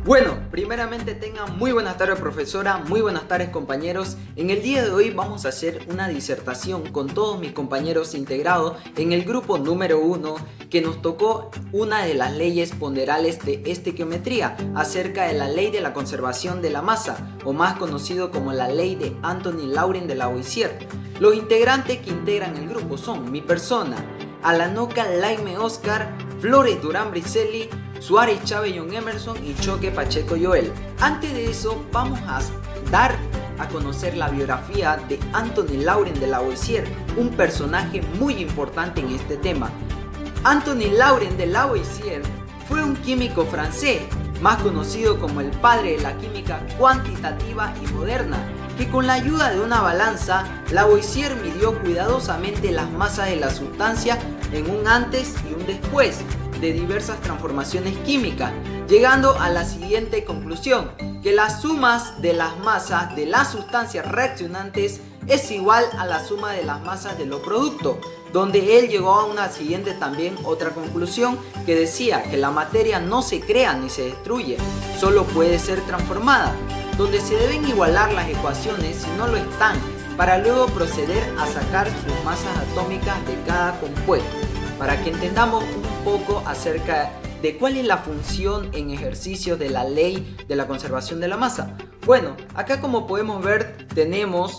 Bueno, primeramente tengan muy buenas tardes profesora, muy buenas tardes compañeros. En el día de hoy vamos a hacer una disertación con todos mis compañeros integrados en el grupo número 1 que nos tocó una de las leyes ponderales de estequiometría acerca de la ley de la conservación de la masa, o más conocido como la ley de Anthony-Laurent de Lavoisier. Los integrantes que integran el grupo son mi persona, Alanoca Laime Oscar, Flores Durán Bricelli, Suárez Chávez John Emerson y Choque Pacheco Joel. Antes de eso vamos a dar a conocer la biografía de Anthony-Laurent de Lavoisier, un personaje muy importante en este tema. Anthony-Laurent de Lavoisier fue un químico francés, más conocido como el padre de la química cuantitativa y moderna, que con la ayuda de una balanza, Lavoisier midió cuidadosamente las masas de la sustancia en un antes y un después de diversas transformaciones químicas, llegando a la siguiente conclusión, que las sumas de las masas de las sustancias reaccionantes es igual a la suma de las masas de los productos, donde él llegó a una siguiente también otra conclusión que decía que la materia no se crea ni se destruye, solo puede ser transformada, donde se deben igualar las ecuaciones si no lo están, para luego proceder a sacar sus masas atómicas de cada compuesto, para que entendamos un poco acerca de cuál es la función en ejercicio de la ley de la conservación de la masa. Bueno, acá como podemos ver tenemos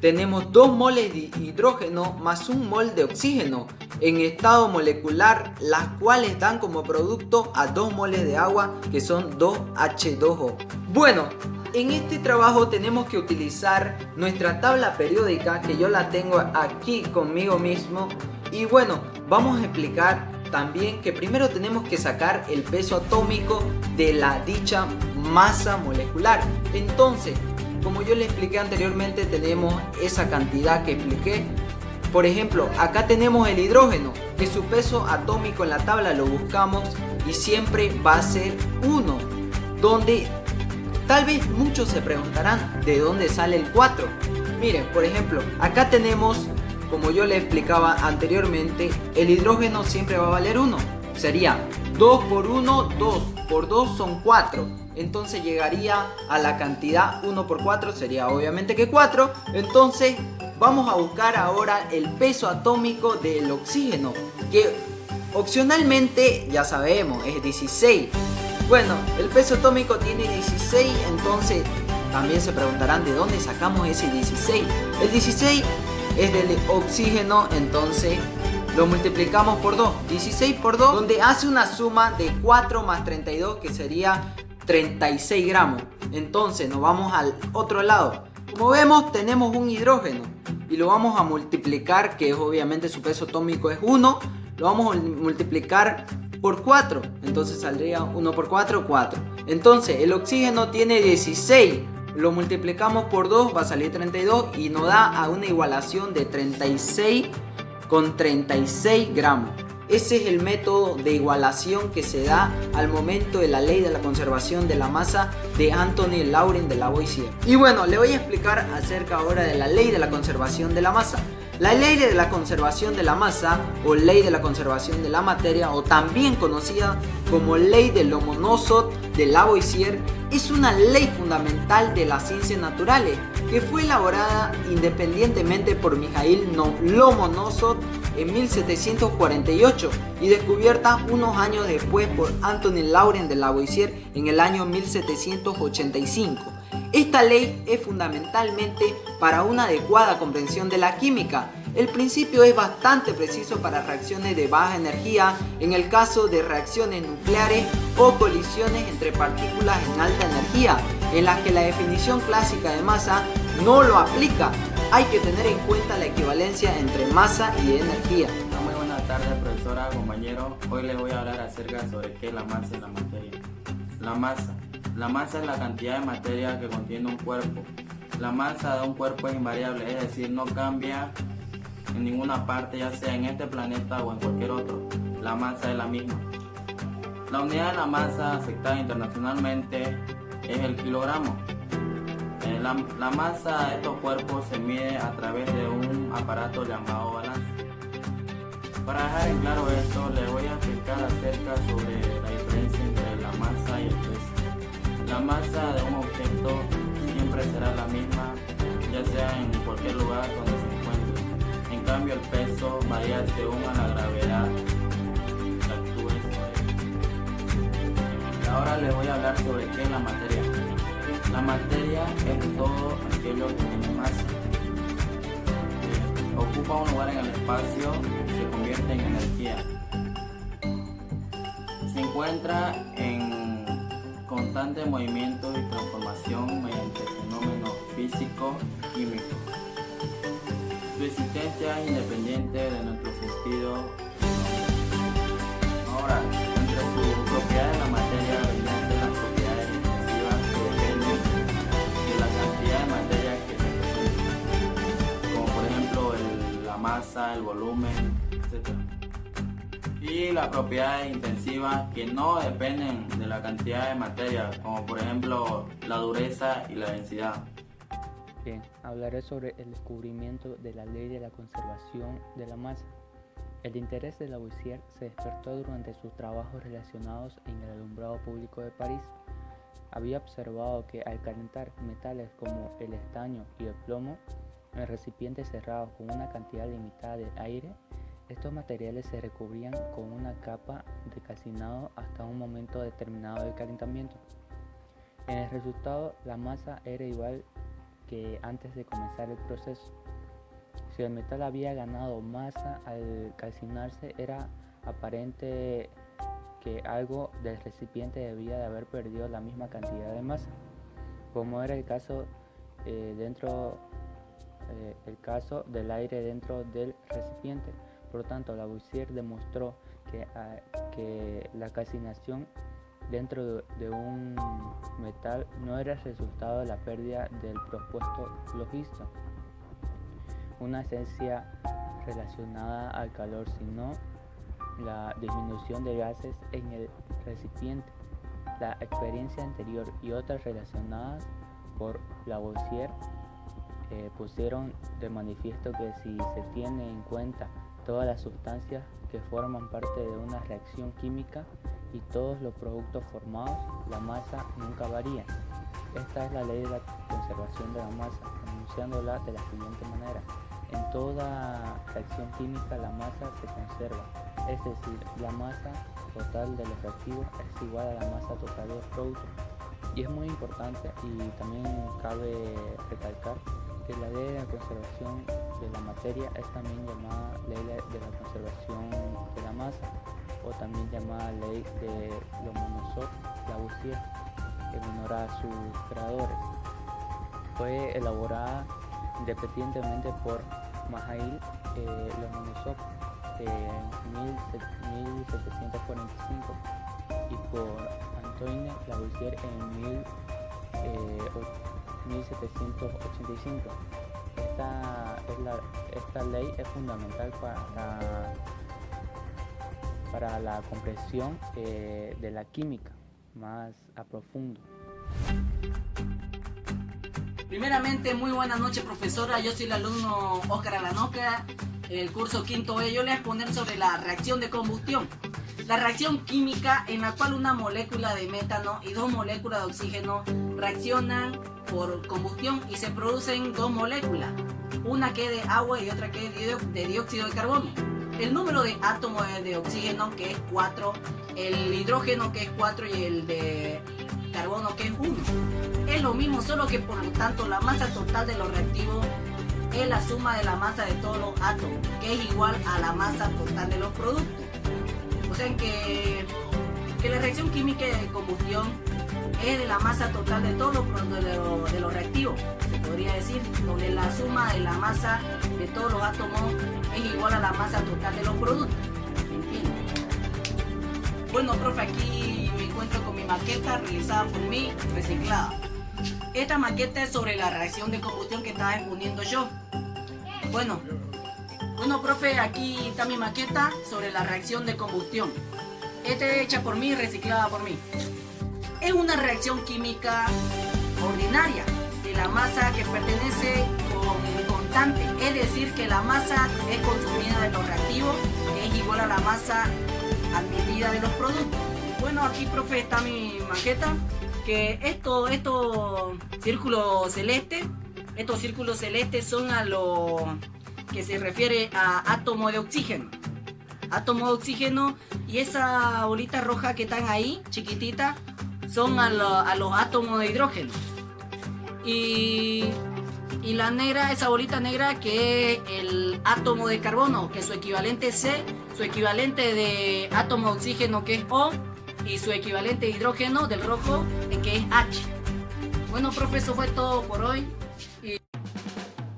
2 moles de hidrógeno más 1 mol de oxígeno en estado molecular, las cuales dan como producto a 2 moles de agua que son 2H2O. Bueno, en este trabajo tenemos que utilizar nuestra tabla periódica, que yo la tengo aquí conmigo mismo. Y bueno, vamos a explicar también que primero tenemos que sacar el peso atómico de la dicha masa molecular. Entonces, como yo le expliqué anteriormente, tenemos esa cantidad que expliqué. Por ejemplo, acá tenemos el hidrógeno, que su peso atómico en la tabla lo buscamos y siempre va a ser 1, donde tal vez muchos se preguntarán de dónde sale el 4. Miren, por ejemplo, acá tenemos, como yo le explicaba anteriormente, el hidrógeno siempre va a valer 1. Sería 2 por 1, 2 por 2 son 4. Entonces llegaría a la cantidad 1 por 4, sería obviamente que 4. Entonces vamos a buscar ahora el peso atómico del oxígeno, que opcionalmente ya sabemos es 16. Bueno, el peso atómico tiene 16, entonces también se preguntarán de dónde sacamos ese 16. El 16 es del oxígeno, entonces lo multiplicamos por 2. 16 por 2, donde hace una suma de 4 más 32, que sería 36 gramos. Entonces nos vamos al otro lado. Como vemos, tenemos un hidrógeno y lo vamos a multiplicar, que es obviamente su peso atómico es 1. Lo vamos a multiplicar por 4, entonces saldría 1 por 4, 4. Entonces el oxígeno tiene 16, lo multiplicamos por 2, va a salir 32 y nos da a una igualación de 36 con 36 gramos. Ese es el método de igualación que se da al momento de la ley de la conservación de la masa de Anthony-Laurent de Lavoisier. Y bueno, le voy a explicar acerca ahora de la ley de la conservación de la masa. La ley de la conservación de la masa, o ley de la conservación de la materia, o también conocida como ley de Lomonosov de Lavoisier, es una ley fundamental de las ciencias naturales que fue elaborada independientemente por Mikhail Lomonosov en 1748 y descubierta unos años después por Anthony-Laurent de Lavoisier en el año 1785. Esta ley es fundamentalmente para una adecuada comprensión de la química. El principio es bastante preciso para reacciones de baja energía, en el caso de reacciones nucleares o colisiones entre partículas en alta energía, en las que la definición clásica de masa no lo aplica. Hay que tener en cuenta la equivalencia entre masa y energía. Muy buenas tardes, profesora, compañero. Hoy les voy a hablar acerca sobre qué es la masa y la materia. La masa es la cantidad de materia que contiene un cuerpo. La masa de un cuerpo es invariable, es decir, no cambia en ninguna parte, ya sea en este planeta o en cualquier otro. La masa es la misma. La unidad de la masa aceptada internacionalmente es el kilogramo. La masa de estos cuerpos se mide a través de un aparato llamado balanza. Para dejar en claro esto, les voy a explicar acerca sobre la diferencia entre la masa y el peso. La masa de un objeto siempre será la misma, ya sea en cualquier lugar donde se encuentre. En cambio, el peso varía según a la gravedad que actúe sobre él. Ahora les voy a hablar sobre qué es la materia. La materia es todo aquello que tiene masa. Ocupa un lugar en el espacio y se convierte en energía. Se encuentra en constante movimiento y transformación mediante fenómenos físicos y químicos. Su existencia es independiente de nuestro sentido. Ahora, entre sus propiedades la materia vendrían de las propiedades intensivas que dependen de la cantidad de materia que se presenta, como por ejemplo la masa, el volumen, etc. Y las propiedades intensivas que no dependen de la cantidad de materia, como por ejemplo la dureza y la densidad. Bien, hablaré sobre el descubrimiento de la ley de la conservación de la masa. El interés de Lavoisier se despertó durante sus trabajos relacionados en el alumbrado público de París. Había observado que al calentar metales como el estaño y el plomo en recipientes cerrados con una cantidad limitada de aire, estos materiales se recubrían con una capa de calcinado hasta un momento determinado del calentamiento. En el resultado, la masa era igual que antes de comenzar el proceso. Si el metal había ganado masa al calcinarse, era aparente que algo del recipiente debía de haber perdido la misma cantidad de masa, como era el caso el caso del aire dentro del recipiente. Por lo tanto, Lavoisier demostró que la calcinación dentro de un metal no era el resultado de la pérdida del propuesto logista, una esencia relacionada al calor, sino la disminución de gases en el recipiente. La experiencia anterior y otras relacionadas por Lavoisier pusieron de manifiesto que si se tiene en cuenta todas las sustancias que forman parte de una reacción química y todos los productos formados, la masa nunca varía. Esta es la ley de la conservación de la masa, enunciándola de la siguiente manera: en toda reacción química la masa se conserva, es decir, la masa total de los reactivos es igual a la masa total de los productos. Y es muy importante, y también cabe recalcar, que la ley de la conservación de la materia es también llamada ley de la conservación de la masa, o también llamada ley de Lomonosov-Lavoisier, en honor a sus creadores. Fue elaborada independientemente por Mijaíl Lomonosov en 1745 y por Antoine Lavoisier en 1785. Esta ley es fundamental para la comprensión de la química más a profundo. Primeramente, muy buenas noches, profesora. Yo soy el alumno Óscar Alanoca, el curso quinto E. Yo le voy a exponer sobre la reacción de combustión. La reacción química en la cual una molécula de metano y dos moléculas de oxígeno reaccionan por combustión y se producen dos moléculas, una que es de agua y otra que es de dióxido de carbono. El número de átomos de oxígeno, que es 4, el hidrógeno, que es 4, y el de carbono, que es 1. Es lo mismo, solo que por lo tanto la masa total de los reactivos es la suma de la masa de todos los átomos, que es igual a la masa total de los productos. O sea que la reacción química de combustión es de la masa total de todos de los reactivos, se podría decir, donde la suma de la masa de todos los átomos es igual a la masa total de los productos. ¿Entienden? Bueno, profe, aquí me encuentro con mi maqueta realizada por mí, reciclada. Esta maqueta es sobre la reacción de combustión que estaba exponiendo yo. Bueno, profe, aquí está mi maqueta sobre la reacción de combustión. Esta es hecha por mí, reciclada por mí. Es una reacción química ordinaria de la masa que pertenece con constante, es decir, que la masa es consumida de los reactivos, que es igual a la masa admitida de los productos. Bueno, aquí, profe, está mi maqueta. que estos círculos celestes son a lo que se refiere a átomo de oxígeno. Átomo de oxígeno, y esa bolita roja que están ahí, chiquitita, son a los átomos de hidrógeno. Y la negra, esa bolita negra, que es el átomo de carbono, que su equivalente es C, su equivalente de átomo de oxígeno, que es O, y su equivalente de hidrógeno del rojo, que es H. Bueno, profe, eso fue todo por hoy.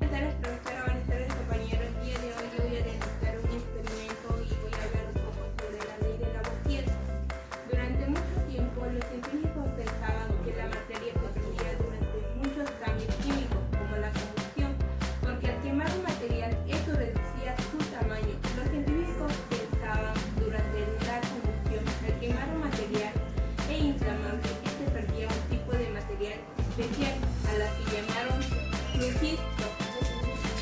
Buenas tardes, profesora. Buenas tardes, compañeros. El día de hoy yo voy a realizar un experimento y voy a hablar un poco sobre la ley de Lavoisier. Durante mucho tiempo, los científicos pensaban que la materia procedía durante muchos cambios químicos, como la combustión, porque al quemar un material, eso reducía su tamaño. Los científicos pensaban durante la combustión, al quemar un material inflamable, este perdía un tipo de material especial, a la que llamaron flujisto.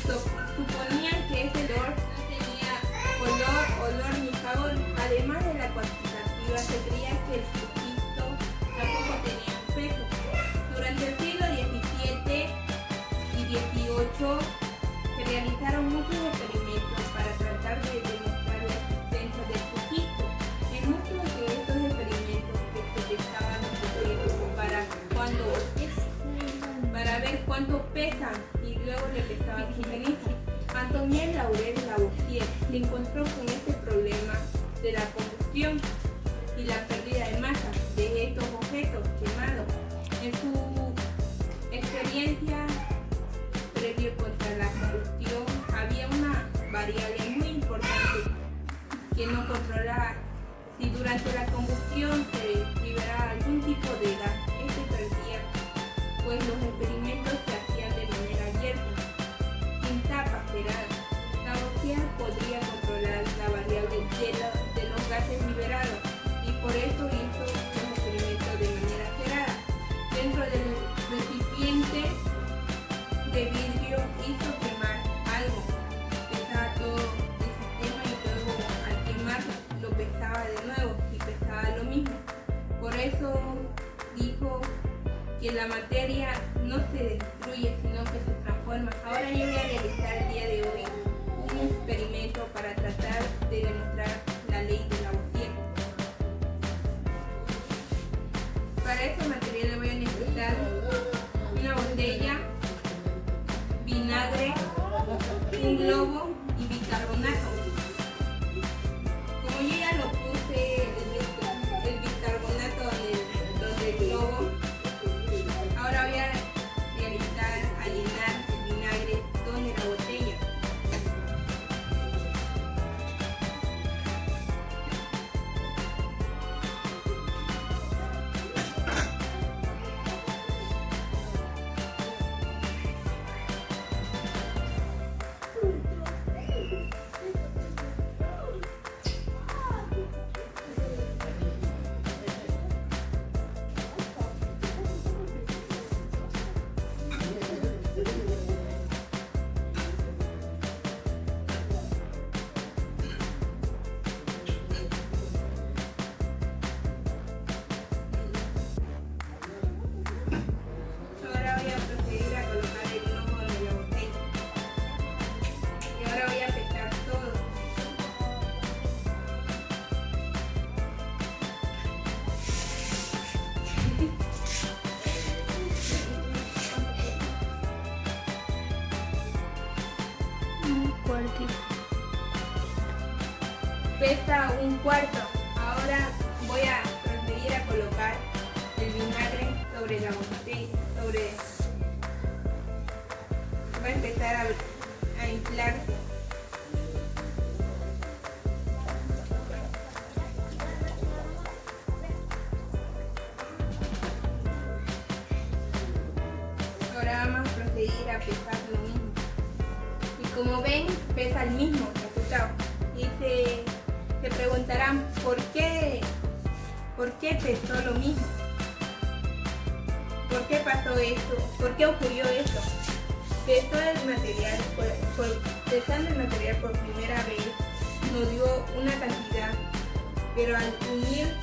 Suponían que ese olor no tenía olor ni sabor. Además de la cuantitativa, se creía que el flujisto tampoco tenía un peso. Durante el siglo XVII y XVIII se realizaron muchos experimentos para tratar de demostrar la existencia del flujisto. En muchos de estos experimentos se testaban los objetos para ver cuánto pesan, y luego le pesaban su ceniza. Antoine Laurent Lavoisier se encontró con este problema de la combustión y la pérdida de masa de estos objetos quemados. En su experiencia previo contra la combustión había una variable muy importante que no controlaba. Si durante la combustión se liberaba algún tipo de gas, este perdía, pues los experimentos se hacían de manera abierta, sin tapa cerrada. Lavoisier podría controlar la variable de los gases liberados, y por eso hizo los experimentos de manera cerrada. Dentro del recipiente de vidrio hizo quemar algo, pesaba todo el sistema, y luego al quemar lo pesaba de nuevo y pesaba lo mismo. Por eso dijo que la materia no se destruye, sino que se transforma. Ahora yo voy a realizar el día de hoy un experimento para tratar de demostrar la ley de Lavoisier. Para este material voy a necesitar una botella, vinagre, un globo y bicarbonato. Como yo ya lo puse el bicarbonato donde el globo, ahora voy a realizar a llenar el vinagre donde la botella. Ahora voy a proceder a colocar el globo de la botella. Y ahora voy a pesar todo. Pesa un cuarto. Ahora voy a proceder a colocar el vinagre sobre la botella. Va a empezar a inflarse. Ahora vamos a proceder a pesar lo mismo. Y como ven, pesa el mismo resultado. Y se preguntarán ¿por qué pesó lo mismo? ¿Por qué pasó esto? ¿Por qué ocurrió esto? Pesó el material, pesando el material por primera vez, nos dio una cantidad, pero al unir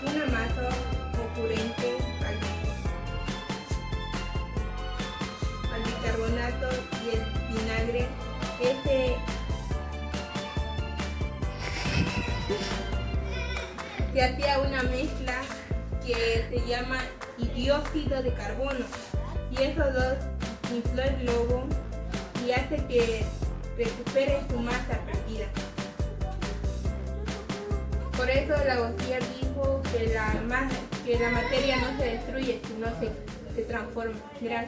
una masa ocurrente se hacía una mezcla que se llama dióxido de carbono, y esos dos infló el globo y hace que recupere su masa perdida. Por eso Lavoisier dijo que la materia no se destruye, sino se transforma. Gracias.